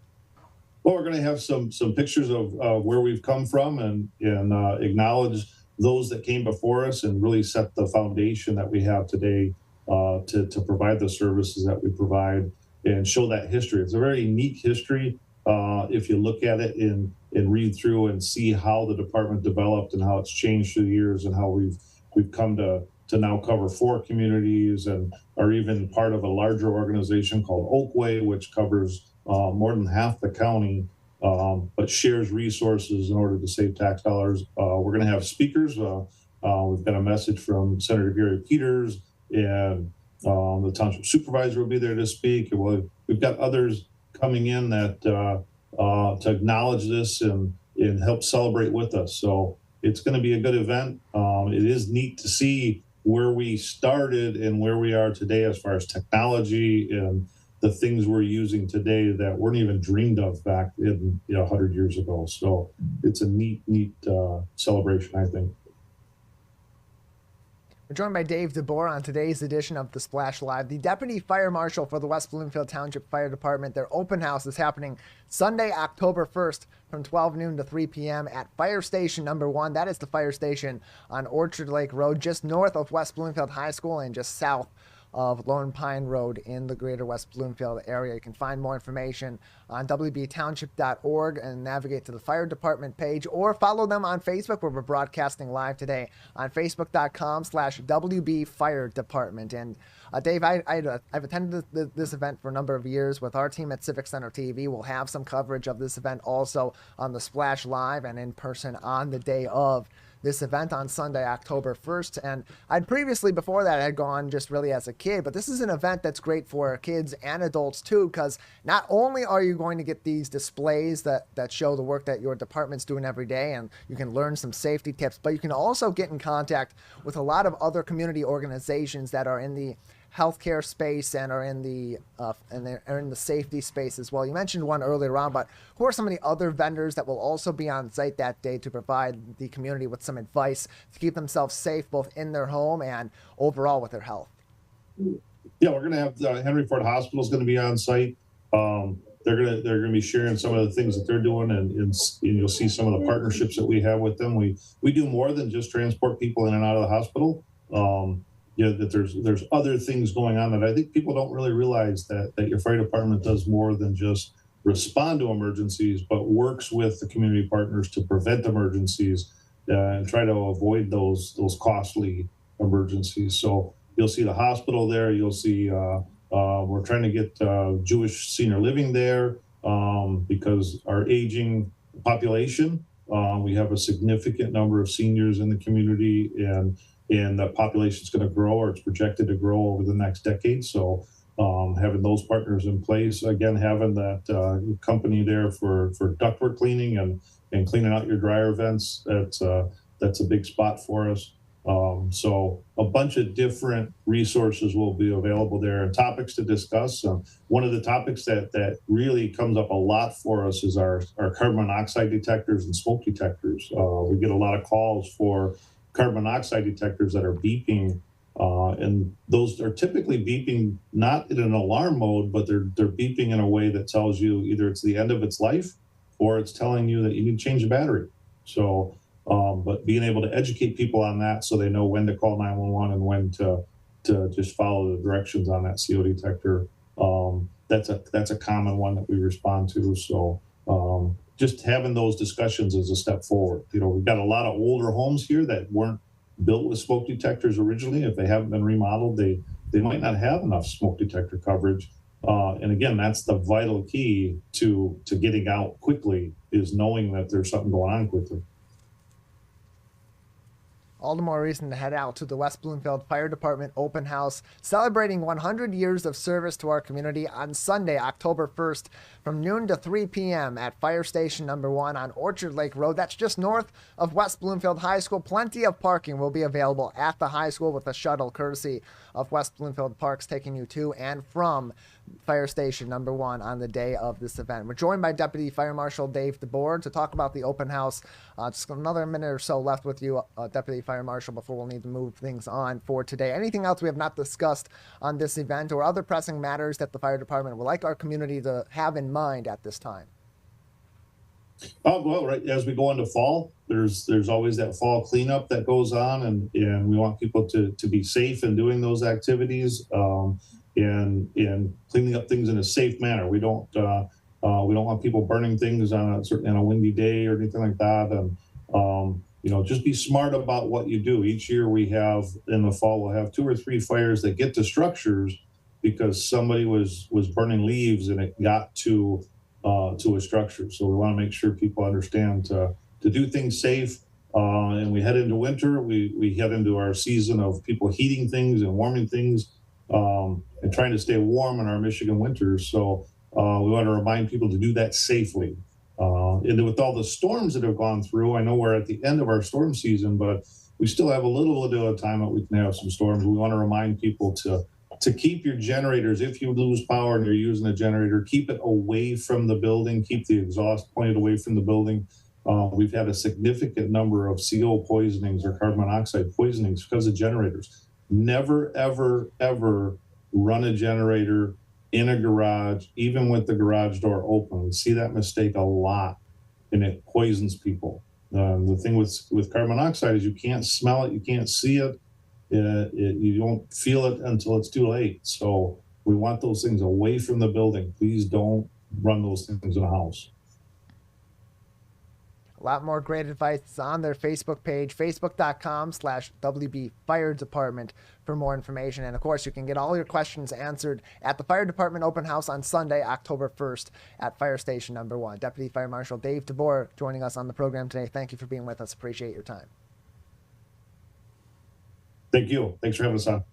Well, we're going to have some pictures of where we've come from and acknowledge those that came before us and really set the foundation that we have today to provide the services that we provide and show that history. It's a very unique history if you look at it and read through and see how the department developed and how it's changed through the years and how we've come to now cover 4 communities and are even part of a larger organization called Oakway, which covers more than half the county. But shares resources in order to save tax dollars. We're going to have speakers. We've got a message from Senator Gary Peters, and the township supervisor will be there to speak. And we've got others coming in that to acknowledge this and help celebrate with us. So it's going to be a good event. It is neat to see where we started and where we are today as far as technology and the things we're using today that weren't even dreamed of back in 100 years ago. So it's a neat celebration, I think. We're joined by Dave DeBoer on today's edition of The Splash Live, the Deputy Fire Marshal for the West Bloomfield Township Fire Department. Their open house is happening Sunday, October 1st from 12 noon to 3 p.m. at Fire Station Number 1. That is the fire station on Orchard Lake Road, just north of West Bloomfield High School and just south of Lone Pine Road in the greater West Bloomfield area. You can find more information on wbtownship.org and navigate to the fire department page, or follow them on Facebook, where we're broadcasting live today on facebook.com/WB Fire Department. And Dave, I've attended this event for a number of years with our team at Civic Center TV. We'll have some coverage of this event also on the Splash Live and in person on the day of this event on Sunday, October 1st. And I'd previously, before that, I'd gone just really as a kid, but this is an event that's great for kids and adults too, because not only are you going to get these displays that show the work that your department's doing every day, and you can learn some safety tips, but you can also get in contact with a lot of other community organizations that are in the healthcare space and are in the safety space as well. You mentioned one earlier on, but who are some of the other vendors that will also be on site that day to provide the community with some advice to keep themselves safe both in their home and overall with their health? Yeah, we're going to have Henry Ford Hospital is going to be on site. They're going to be sharing some of the things that they're doing, and you'll see some of the partnerships that we have with them. We do more than just transport people in and out of the hospital. That there's other things going on that I think people don't really realize, that your fire department does more than just respond to emergencies, but works with the community partners to prevent emergencies and try to avoid those costly emergencies. So you'll see the hospital there. You'll see we're trying to get Jewish senior living there because our aging population, we have a significant number of seniors in the community, and the population is going to grow, or it's projected to grow over the next decade. So having those partners in place, again, having that company there for ductwork cleaning and cleaning out your dryer vents, that's a big spot for us. So a bunch of different resources will be available there, and topics to discuss. One of the topics that really comes up a lot for us is our carbon monoxide detectors and smoke detectors. We get a lot of calls for carbon monoxide detectors that are beeping, and those are typically beeping not in an alarm mode, but they're beeping in a way that tells you either it's the end of its life or it's telling you that you need to change the battery. So, but being able to educate people on that so they know when to call 911 and when to just follow the directions on that CO detector, that's a common one that we respond to. So just having those discussions is a step forward. We've got a lot of older homes here that weren't built with smoke detectors originally. If they haven't been remodeled, they might not have enough smoke detector coverage. And again, that's the vital key to getting out quickly, is knowing that there's something going on quickly. All the more reason to head out to the West Bloomfield Fire Department Open House, celebrating 100 years of service to our community on Sunday, October 1st, from noon to 3 p.m. at Fire Station Number 1 on Orchard Lake Road. That's just north of West Bloomfield High School. Plenty of parking will be available at the high school with a shuttle courtesy of West Bloomfield Parks taking you to and from Fire Station Number 1 on the day of this event. We're joined by Deputy Fire Marshal Dave DeBoer to talk about the open house. Just another minute or so left with you, Deputy Fire Marshal, before we'll need to move things on for today. Anything else we have not discussed on this event, or other pressing matters that the fire department would like our community to have in mind at this time? Well, right as we go into fall, there's always that fall cleanup that goes on, and we want people to be safe in doing those activities, and cleaning up things in a safe manner. We don't want people burning things on a windy day or anything like that. And just be smart about what you do. Each year we have, in the fall, we'll have 2 or 3 fires that get to structures because somebody was burning leaves and it got to a structure. So we want to make sure people understand to do things safe. And we head into winter. We head into our season of people heating things and warming things, and trying to stay warm in our Michigan winters. So we want to remind people to do that safely. And with all the storms that have gone through, I know we're at the end of our storm season, but we still have a little bit of time that we can have some storms. We want to remind people to keep your generators, if you lose power and you're using a generator, keep it away from the building, keep the exhaust pointed away from the building. We've had a significant number of CO poisonings or carbon monoxide poisonings because of generators. Never, ever, ever run a generator in a garage, even with the garage door open. We see that mistake a lot, and it poisons people. The thing with carbon monoxide is you can't smell it, you can't see it. You don't feel it until it's too late. So we want those things away from the building. Please don't run those things in a house. A lot more great advice on their Facebook page, facebook.com/WB Fire Department for more information. And of course, you can get all your questions answered at the Fire Department Open House on Sunday, October 1st at Fire Station Number 1. Deputy Fire Marshal Dave DeBoer joining us on the program today. Thank you for being with us. Appreciate your time. Thank you. Thanks for having us on.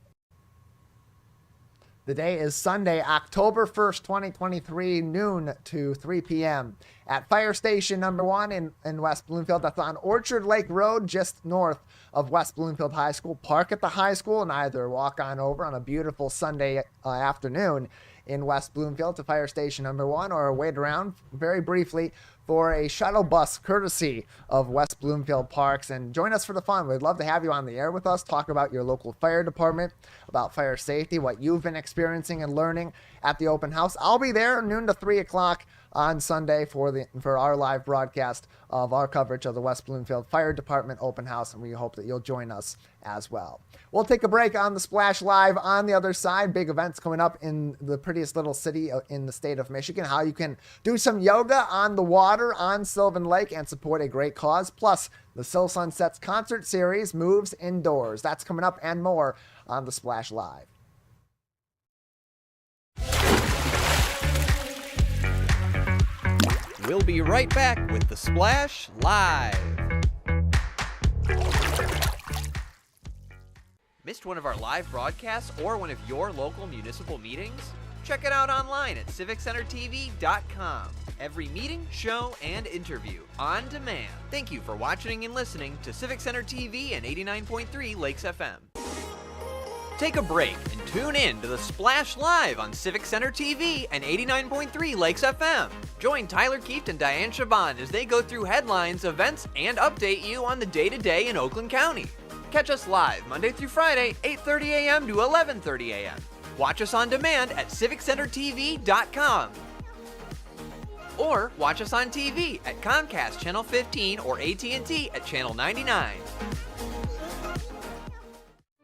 The day is Sunday, October 1st, 2023, noon to 3 p.m. at Fire Station Number 1 in West Bloomfield. That's on Orchard Lake Road, just north of West Bloomfield High School. Park at the high school and either walk on over on a beautiful Sunday afternoon in West Bloomfield to Fire Station Number 1, or wait around very briefly for a shuttle bus courtesy of West Bloomfield Parks, and join us for the fun. We'd love to have you on the air with us, talk about your local fire department, about fire safety, what you've been experiencing and learning at the open house. I'll be there noon to 3 o'clock on Sunday for our live broadcast of our coverage of the West Bloomfield Fire Department open house, and we hope that you'll join us as well. We'll take a break on the Splash Live. On the other side, big events coming up in the prettiest little city in the state of Michigan, how you can do some yoga on the water on Sylvan Lake and support a great cause, plus the Sil Sunsets concert series moves indoors. That's coming up and more on the Splash Live. We'll be right back with the Splash Live. Missed one of our live broadcasts or one of your local municipal meetings? Check it out online at CivicCenterTV.com. Every meeting, show, and interview on demand. Thank you for watching and listening to Civic Center TV and 89.3 Lakes FM. Take a break and tune in to the Splash Live on Civic Center TV and 89.3 Lakes FM. Join Tyler Kieft and Dayan Chaaban as they go through headlines, events, and update you on the day-to-day in Oakland County. Catch us live Monday through Friday, 8:30 a.m. to 11:30 a.m. Watch us on demand at CivicCenterTV.com. Or watch us on TV at Comcast Channel 15 or AT&T at Channel 99.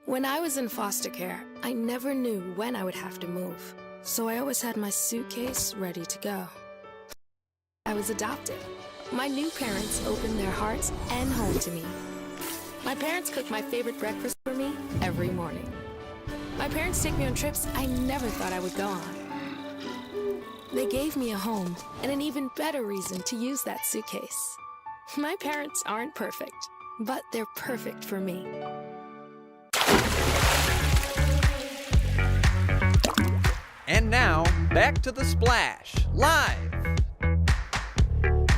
When I was in foster care, I never knew when I would have to move, so I always had my suitcase ready to go. I was adopted. My new parents opened their hearts and home to me. My parents cook my favorite breakfast for me every morning. My parents take me on trips I never thought I would go on. They gave me a home and an even better reason to use that suitcase. My parents aren't perfect, but they're perfect for me. And now, back to the Splash Live.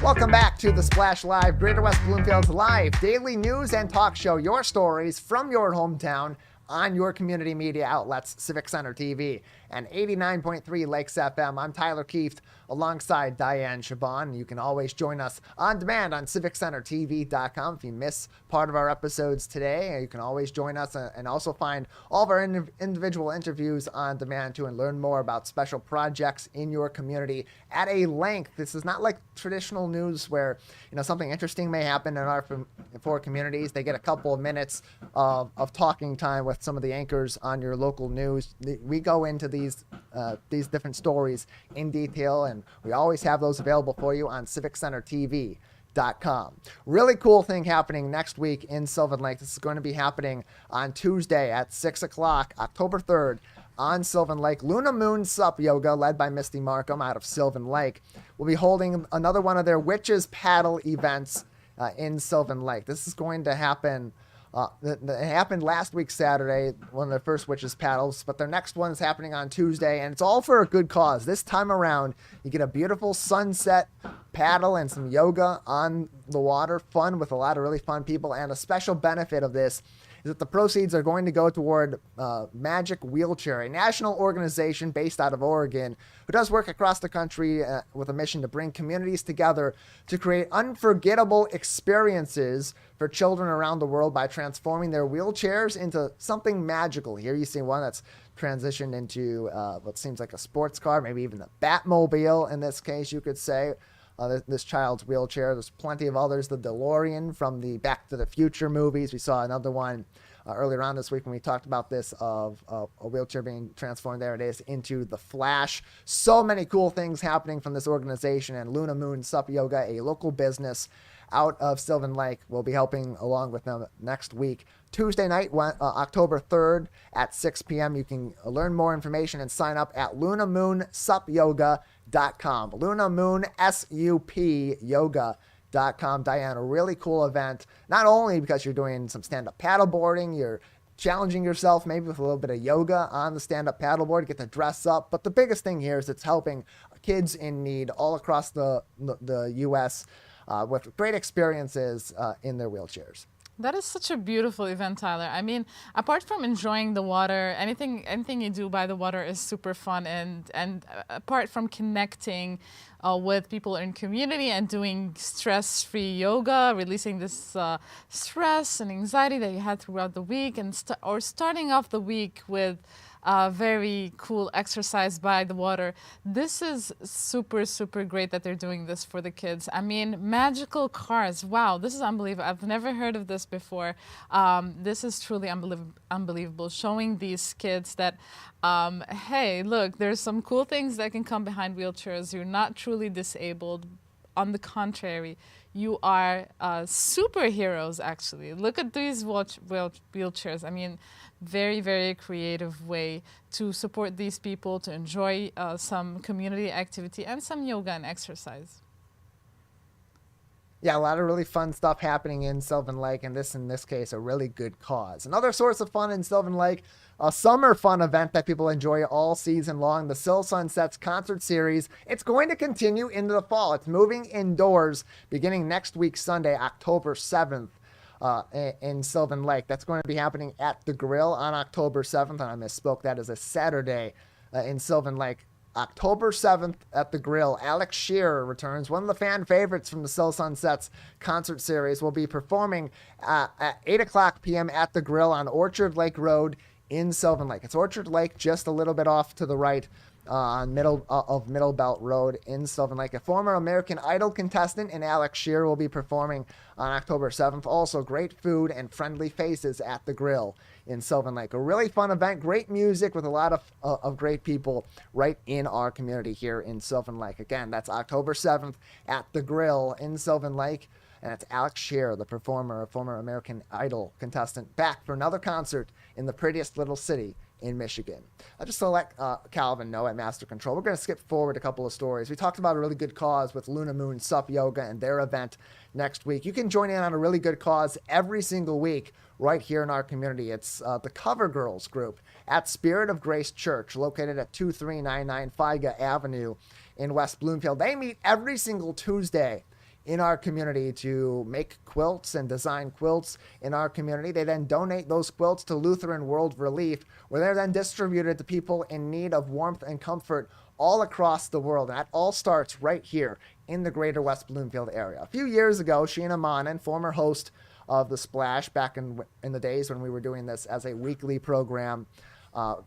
Welcome back to the Splash Live, Greater West Bloomfield's live daily news and talk show. Your stories from your hometown on your community media outlets, Civic Center TV and 89.3 Lakes FM. I'm Tyler Kieft alongside Dayan Chaaban. You can always join us on demand on CivicCenterTV.com. If you miss part of our episodes today, you can always join us and also find all of our individual interviews on demand too, and learn more about special projects in your community at a length. This is not like traditional news where something interesting may happen in our four communities. They get a couple of minutes of talking time with some of the anchors on your local news. We go into these different stories in detail, and we always have those available for you on CivicCenterTV.com. Really cool thing happening next week in Sylvan Lake. This is going to be happening on Tuesday at 6 o'clock, October 3rd, on Sylvan Lake. Luna Moon Sup Yoga, led by Misty Markham out of Sylvan Lake, will be holding another one of their Witches Paddle events in Sylvan Lake. This is going to happen. It happened last week, Saturday, one of their first Witches Paddles, but their next one is happening on Tuesday, and it's all for a good cause. This time around, you get a beautiful sunset paddle and some yoga on the water, fun with a lot of really fun people, and a special benefit of this is that the proceeds are going to go toward Magic Wheelchair, a national organization based out of Oregon who does work across the country with a mission to bring communities together to create unforgettable experiences for children around the world by transforming their wheelchairs into something magical. Here you see one that's transitioned into what seems like a sports car, maybe even a Batmobile in this case, you could say. This child's wheelchair. There's plenty of others. The DeLorean from the Back to the Future movies. We saw another one earlier on this week when we talked about this of a wheelchair being transformed. There it is, into the Flash. So many cool things happening from this organization, and Luna Moon Sup Yoga, a local business out of Sylvan Lake, will be helping along with them next week. Tuesday night, October 3rd at 6 p.m. You can learn more information and sign up at lunamoonsupyoga.com. lunamoonsup yoga.com. Diane, a really cool event, not only because you're doing some stand-up paddleboarding, you're challenging yourself maybe with a little bit of yoga on the stand-up paddleboard, get to dress up, but the biggest thing here is it's helping kids in need all across the U.S. With great experiences in their wheelchairs. That is such a beautiful event, Tyler. I mean, apart from enjoying the water, anything you do by the water is super fun, and apart from connecting with people in community and doing stress-free yoga, releasing this stress and anxiety that you had throughout the week, and starting off the week with very cool exercise by the water. This is super, super great that they're doing this for the kids. I mean, magical cars. Wow, this is unbelievable. I've never heard of this before. This is truly unbelievable. Showing these kids that, hey, look, there's some cool things that can come behind wheelchairs. You're not truly disabled. On the contrary, you are superheroes, actually. Look at these wheelchairs. I mean, very, very creative way to support these people, to enjoy some community activity and some yoga and exercise. Yeah, a lot of really fun stuff happening in Sylvan Lake, and in this case, a really good cause. Another source of fun in Sylvan Lake, a summer fun event that people enjoy all season long, the Sil Sunsets concert series. It's going to continue into the fall. It's moving indoors beginning next week, Sunday, October 7th. In Sylvan Lake. That's going to be happening at the Grill on October 7th, and I misspoke. That is a Saturday in Sylvan Lake. October 7th at the Grill. Alex Shearer returns, one of the fan favorites from the Sil Sunsets concert series, will be performing at 8 o'clock p.m. at the Grill on Orchard Lake Road in Sylvan Lake. It's Orchard Lake, just a little bit off to the right on Middle Belt Road in Sylvan Lake. A former American Idol contestant and Alex Shearer will be performing on October 7th. Also, great food and friendly faces at the Grill in Sylvan Lake. A really fun event, great music with a lot of great people right in our community here in Sylvan Lake. Again, that's October 7th at the Grill in Sylvan Lake. And it's Alex Shearer, the performer, a former American Idol contestant, back for another concert in the prettiest little city in Michigan. I'll just let Calvin know at Master Control. We're going to skip forward a couple of stories. We talked about a really good cause with Luna Moon Sup Yoga and their event next week. You can join in on a really good cause every single week right here in our community. It's the Cover Girls group at Spirit of Grace Church, located at 2399 Figa Avenue in West Bloomfield. They meet every single Tuesday in our community to make quilts and design quilts in our community. They then donate those quilts to Lutheran World Relief, where they're then distributed to people in need of warmth and comfort all across the world. And that all starts right here in the greater West Bloomfield area. A few years ago, Sheena Monin, former host of The Splash back in the days when we were doing this as a weekly program,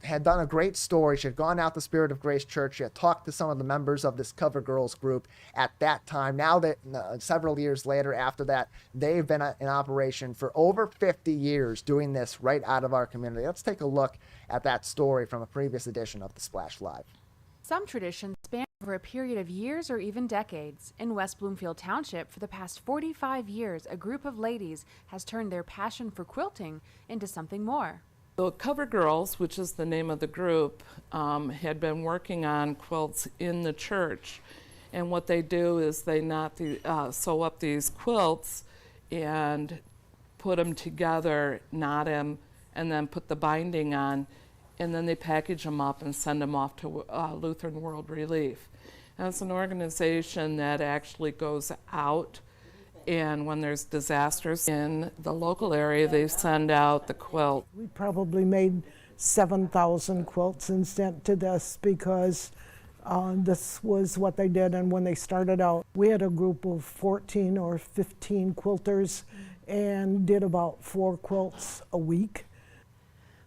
had done a great story. She had gone out to Spirit of Grace Church. She had talked to some of the members of this Cover Girls group at that time. Now that several years later after that, they've been in operation for over 50 years doing this right out of our community. Let's take a look at that story from a previous edition of The Splash Live. Some traditions span over a period of years or even decades. In West Bloomfield Township, for the past 45 years, a group of ladies has turned their passion for quilting into something more. The Cover Girls, which is the name of the group, had been working on quilts in the church. And what they do is they sew up these quilts and put them together, knot them, and then put the binding on. And then they package them up and send them off to Lutheran World Relief. And it's an organization that actually goes out, and when there's disasters in the local area, they send out the quilt. We probably made 7,000 quilts and sent to this because this was what they did. And when they started out, we had a group of 14 or 15 quilters and did about 4 quilts a week.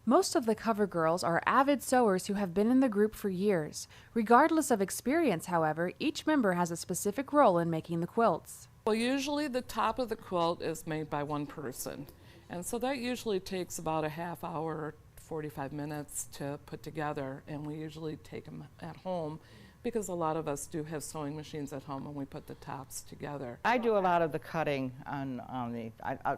Most of the Cover Girls are avid sewers who have been in the group for years. Regardless of experience, however, each member has a specific role in making the quilts. Well, usually the top of the quilt is made by one person, And so that usually takes about a half hour, 45 minutes to put together, and we usually take them at home because a lot of us do have sewing machines at home and we put the tops together. I do a lot of the cutting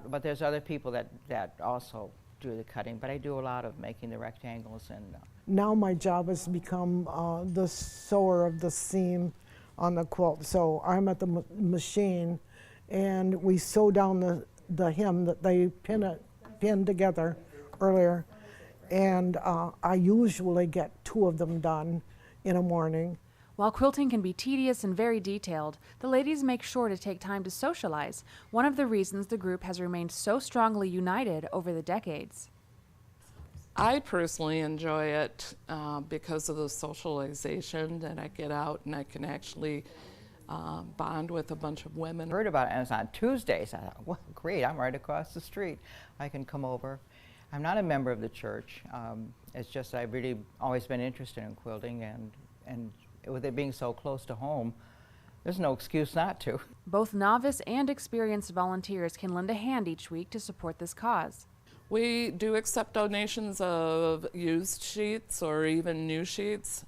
but there's other people that also do the cutting, but I do a lot of making the rectangles. And Now my job has become the sewer of the seam on the quilt. So I'm at the machine and we sew down the hem that they pinned together earlier. And I usually get 2 of them done in a morning. While quilting can be tedious and very detailed, the ladies make sure to take time to socialize, one of the reasons the group has remained so strongly united over the decades. I personally enjoy it because of the socialization that I get out and I can actually bond with a bunch of women. I heard about it, and it was on Tuesdays. I thought, well, great, I'm right across the street. I can come over. I'm not a member of the church. It's just I've really always been interested in quilting, and with it being so close to home, there's no excuse not to. Both novice and experienced volunteers can lend a hand each week to support this cause. We do accept donations of used sheets or even new sheets.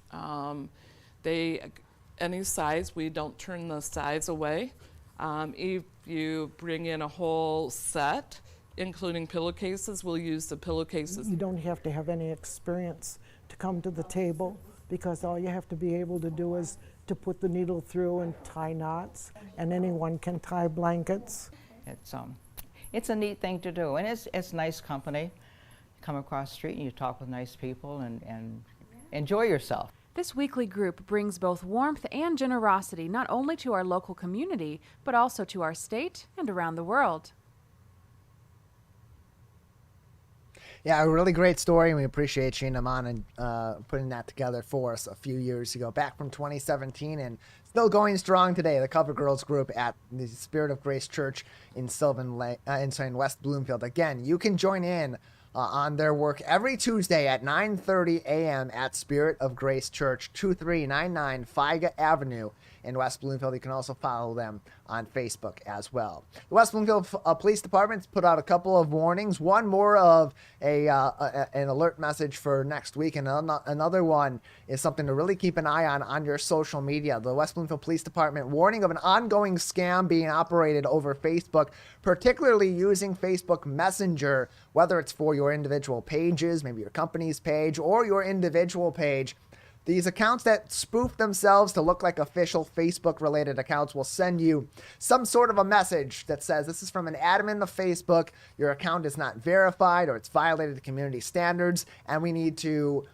Any size, we don't turn the size away. If you bring in a whole set, including pillowcases, we'll use the pillowcases. You don't have to have any experience to come to the table, because all you have to be able to do is to put the needle through and tie knots, and anyone can tie blankets. It's a neat thing to do, and it's nice company. You come across the street and you talk with nice people and enjoy yourself. This weekly group brings both warmth and generosity not only to our local community, but also to our state and around the world. Yeah, a really great story, and we appreciate Sheena Mon putting that together for us a few years ago, back from 2017, and still going strong today. The Cover Girls group at the Spirit of Grace Church in Sylvan Lake, in West Bloomfield. Again, you can join in on their work every Tuesday at 9:30 a.m. at Spirit of Grace Church, 2399 Figa Avenue in West Bloomfield. You can also follow them on Facebook as well. The West Bloomfield Police Department's put out a couple of warnings. One more of an alert message for next week, and another one is something to really keep an eye on your social media. The West Bloomfield Police Department warning of an ongoing scam being operated over Facebook, particularly using Facebook Messenger, whether it's for your individual pages, maybe your company's page, or your individual page. These accounts that spoof themselves to look like official Facebook-related accounts will send you some sort of a message that says, this is from an admin of Facebook, your account is not verified or it's violated the community standards, and we need to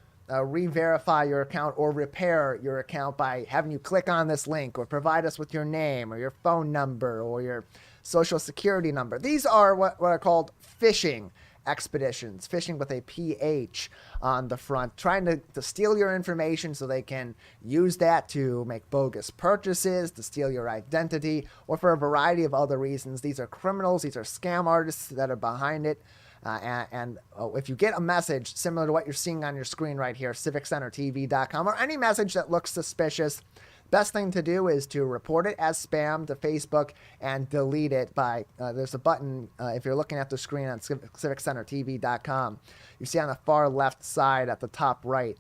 re-verify your account or repair your account by having you click on this link or provide us with your name or your phone number or your social security number. These are what are called phishing expeditions, phishing with a PH on the front, trying to steal your information so they can use that to make bogus purchases, to steal your identity, or for a variety of other reasons. These are criminals, these are scam artists that are behind it. If you get a message similar to what you're seeing on your screen right here, CivicCenterTV.com, or any message that looks suspicious, best thing to do is to report it as spam to Facebook and delete it by, there's a button, if you're looking at the screen on CivicCenterTV.com, you see on the far left side at the top right,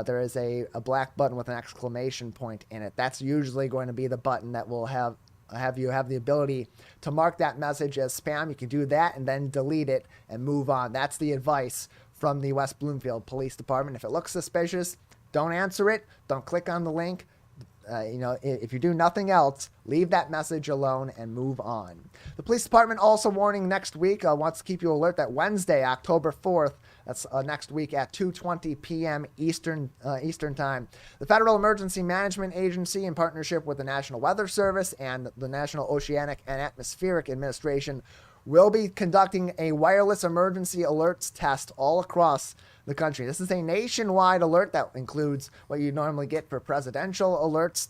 there is a black button with an exclamation point in it. That's usually going to be the button that will have you have the ability to mark that message as spam. You can do that and then delete it and move on. That's the advice from the West Bloomfield Police Department. If it looks suspicious, don't answer it. Don't click on the link. If you do nothing else, leave that message alone and move on. The police department also warning next week, wants to keep you alert that Wednesday, October 4th, that's next week at 2:20 p.m. Eastern Time, the Federal Emergency Management Agency, in partnership with the National Weather Service and the National Oceanic and Atmospheric Administration, will be conducting a wireless emergency alerts test all across the country. This is a nationwide alert that includes what you normally get for presidential alerts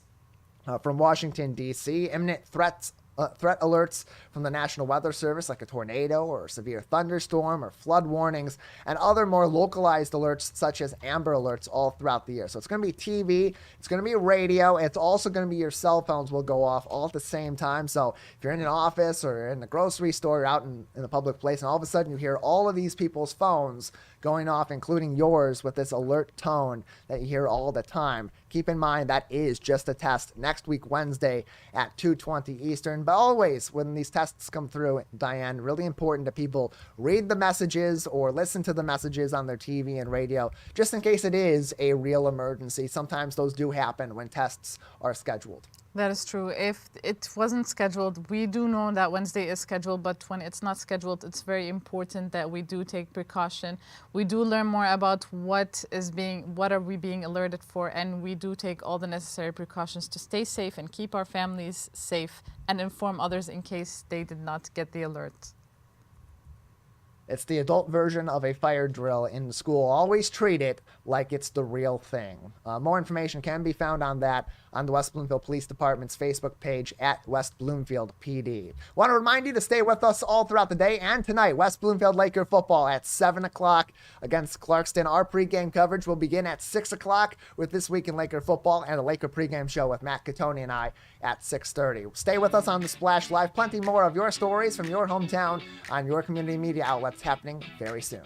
from Washington, D.C., imminent threats threat alerts from the National Weather Service, like a tornado or a severe thunderstorm or flood warnings, and other more localized alerts such as amber alerts all throughout the year. So it's going to be TV, it's going to be radio, it's also going to be your cell phones will go off all at the same time. So if you're in an office or in the grocery store or out in a public place, and all of a sudden you hear all of these people's phones going off, including yours, with this alert tone that you hear all the time, keep in mind that is just a test next week, Wednesday at 2:20 Eastern. But always, when these tests come through, Diane, really important that people read the messages or listen to the messages on their TV and radio, just in case it is a real emergency. Sometimes those do happen when tests are scheduled. That is true. If it wasn't scheduled, we do know that Wednesday is scheduled, but when it's not scheduled, it's very important that we do take precaution. We do learn more about what are we being alerted for, and we do take all the necessary precautions to stay safe and keep our families safe and inform others in case they did not get the alert. It's the adult version of a fire drill in school. Always treat it like it's the real thing. More information can be found on that on the West Bloomfield Police Department's Facebook page at West Bloomfield PD. Want to remind you to stay with us all throughout the day and tonight. West Bloomfield Laker football at 7 o'clock against Clarkston. Our pregame coverage will begin at 6 o'clock with This Week in Laker Football and a Laker pregame show with Matt Catoni and I at 6:30. Stay with us on the Splash Live. Plenty more of your stories from your hometown on your community media outlets happening very soon.